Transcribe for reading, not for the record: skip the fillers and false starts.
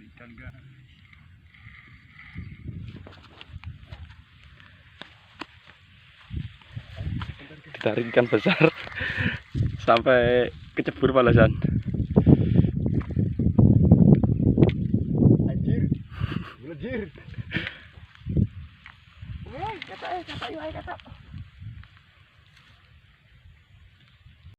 ikan guys. Ditarik ikan besar sampai kecebur balasan. Anjir, belajir. Kata, kata.